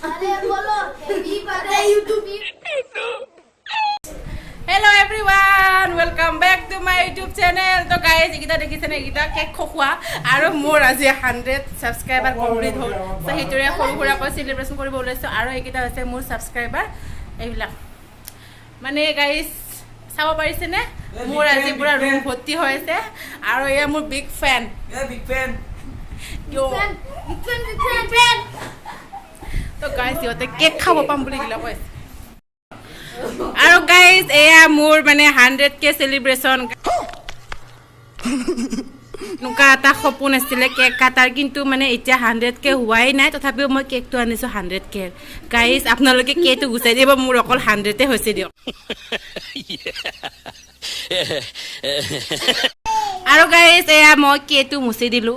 अरे बोलो happy birthday YouTube Hello everyone, welcome back to my YouTube channel. So guys, ekita dekhise ekita cake khokwa aro mor aji 100 subscriber complete hol. So hitore horu hora ko celebration koribo olaiso aro ekita hoise mor subscriber eibila. Mane guys, sabo parise ne? Mor aji pura room bhorti hoise aro eya mor big fan. Yeah, big fan. Yo. Big fan. So guys, yote cake khabo pam boli gila koise. আৰু guys এয়া মোৰ মানে 100k সেলিব্ৰেশন নুকা এটা সপোন আছিলে cake কাটাৰ কিন্তু মানে এতিয়া 100k হোৱাই নাই তথাপিও মই কেকটো আনিছো 100k গাইজ আপোনালোকে কেকটো গুচাই দিব মোৰ অকল 100 এ হৈছে দিও আৰু গাইজ এয়া মই কেকটো মুছি দিলো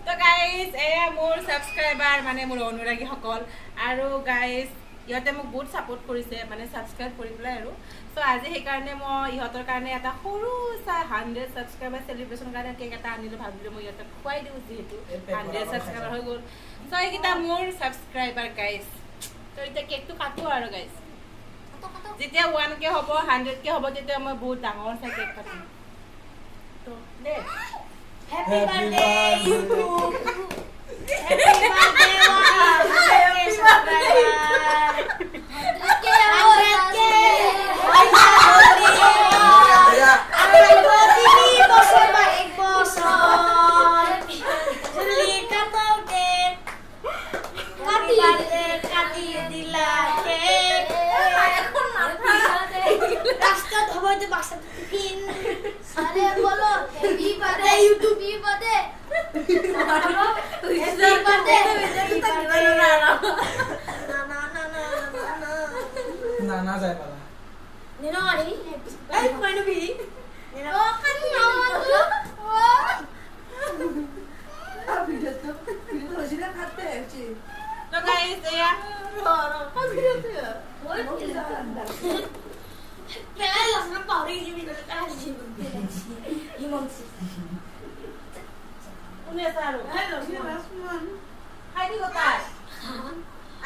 তো গাইজ এয়া মোৰ সাবস্ক্ৰাইবাৰ মানে মোৰ অনুৰাগী সকল আৰু গাইজ ইহতে মোক বহুত সাপোৰ্ট কৰিছে মানে সাবস্ক্ৰাইব কৰি পেলাই আৰু সো আজি সেই কাৰণে মই ইহতৰ কাৰণে এটা সৰু সা 100 সাবস্ক্ৰাইবাৰ সেলিব্ৰেশন কাৰণে কেক এটা আনিলো ভাবিলো মই ইহতক খুৱাই দিও যেহেতু 100 সাবস্ক্ৰাইবাৰ হৈ গল সো এইটা মোৰ সাবস্ক্ৰাইবাৰ গাইজ তো এটা কেকটো কাটো আৰু গাইজ যেতিয়া 1k হ'ব 100k হ'ব তেতিয়া মই বহুত ডাঙৰ চাই কেক কাটিম তো দে happy birthday YouTube happy birthday अरे बोलो happy birthday YouTube happy birthday ना ना जाए पाला नेनो आनी ए कोई भी नेनो ओ कनी आ वीडियो रोजिना खाते हैं जी तो गाइस या पहले लहसुन पाउडर की भी करता है जी हिमंसी उन्हें सारो हेलो लहसुन खाई दी होता है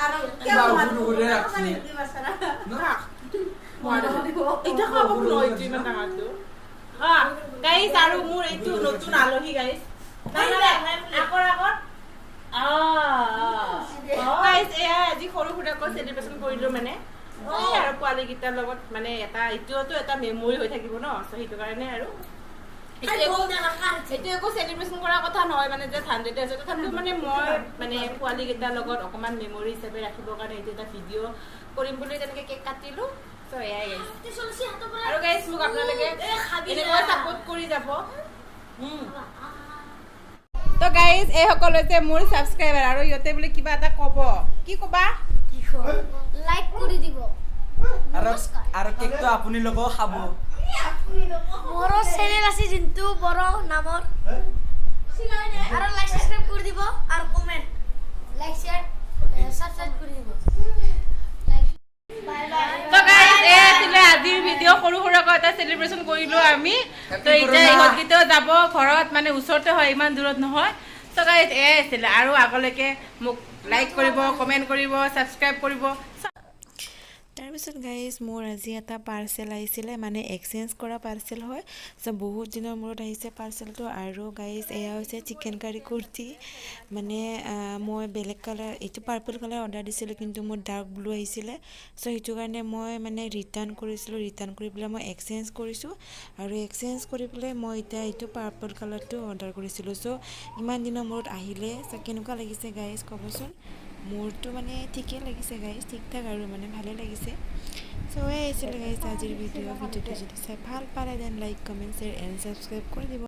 আরে क्या बात করে রাখছি না এটা খাব নয় তুই মানে ডাঙাটো হ্যাঁ গাইস আৰু মোৰ এইটো নতুন আলহী গাইস আগৰ গাইস এয়া আজি সৰু সুৰাকৈ সেলিব্ৰেশন কৰিলো মানে আৰু পোৱালি গিটাৰ লগত মানে এটা ইটোটো এটা মেমৰি হৈ থাকিব ন সো সেইটো কাৰণে আৰু এইটো একো সেলিব্ৰেশন কৰাৰ কথা নহয় মানে যে 100 আছে তথাপিও মানে মই মানে পোৱালি গিটাৰ লগত অকমান মেমৰি হিচাপে ৰাখিবৰ কাৰণে এইটো এটা ভিডিও কৰিম বুলি তেনেকে কেক কাটিলো সো এয়াই গাইস আৰু গাইস মোক আপোনালোকে এনেকৈ সাপোৰ্ট কৰি যাব তো গাইস এই সকল হৈছে মোৰ সাবস্ক্ৰাইবাৰ আৰু ইহতে বুলি কিবা এটা কব কি কবা লাইক কৰি দিব আৰ কেক তো আপুনি লোক খাবো মোৰ চ্যানেল আছে কিন্তু বড় নামৰ আৰু লাইক সাবস্ক্ৰাইব কৰি দিব আৰু কমেন্ট লাইক শেয়াৰ সাবস্ক্ৰাইব কৰি দিব বাই বাই তো গাইস এই আছিল আজিৰ ভিডিও সৰু সৰুকৈ এটা সেলিব্ৰেশন কৰিলো আমি তো এতিয়া ইহত গিতেও যাব ঘৰত মানে ওচৰতে হয় ইমান দূৰত নহয় তো গাইস এই আছিল আৰু আগলৈকে মোক লাইক কৰিব কমেন্ট কৰিব সাবস্ক্ৰাইব কৰিব তাৰপিছত গাইজ মোৰ আজি এটা পাৰ্চেল আহিছিলে মানে এক্সচেঞ্জ কৰা পাৰ্চেল হয় সো বহুত দিনৰ মূৰত আহিছে পাৰ্চেলটো আৰু গাইজ এয়া হৈছে চিকেন কাৰী কুৰ্তি মানে মই বেলেগ কালাৰ এইটো পাৰ্পল কালাৰ অৰ্ডাৰ দিছিলোঁ কিন্তু মোৰ ডাৰ্ক ব্লু আহিছিলে সো সেইটো কাৰণে মই মানে ৰিটাৰ্ণ কৰিছিলোঁ ৰিটাৰ্ণ কৰি পেলাই মই এক্সচেঞ্জ কৰিছোঁ আৰু এক্সচেঞ্জ কৰি পেলাই মই এতিয়া এইটো পাৰ্পল কালাৰটো অৰ্ডাৰ কৰিছিলোঁ সো ইমান দিনৰ মূৰত আহিলে সো কেনেকুৱা লাগিছে গাইজ ক'বচোন মোৰটো মানে ঠিকই লাগিছে গাইজ ঠিক ঠাক আৰু মানে ভালে লাগিছে সো এই আছিল গাইজ আজিৰ ভিডিঅ'টো যদি চাই ভাল পালে then like comment share and subscribe কৰি দিব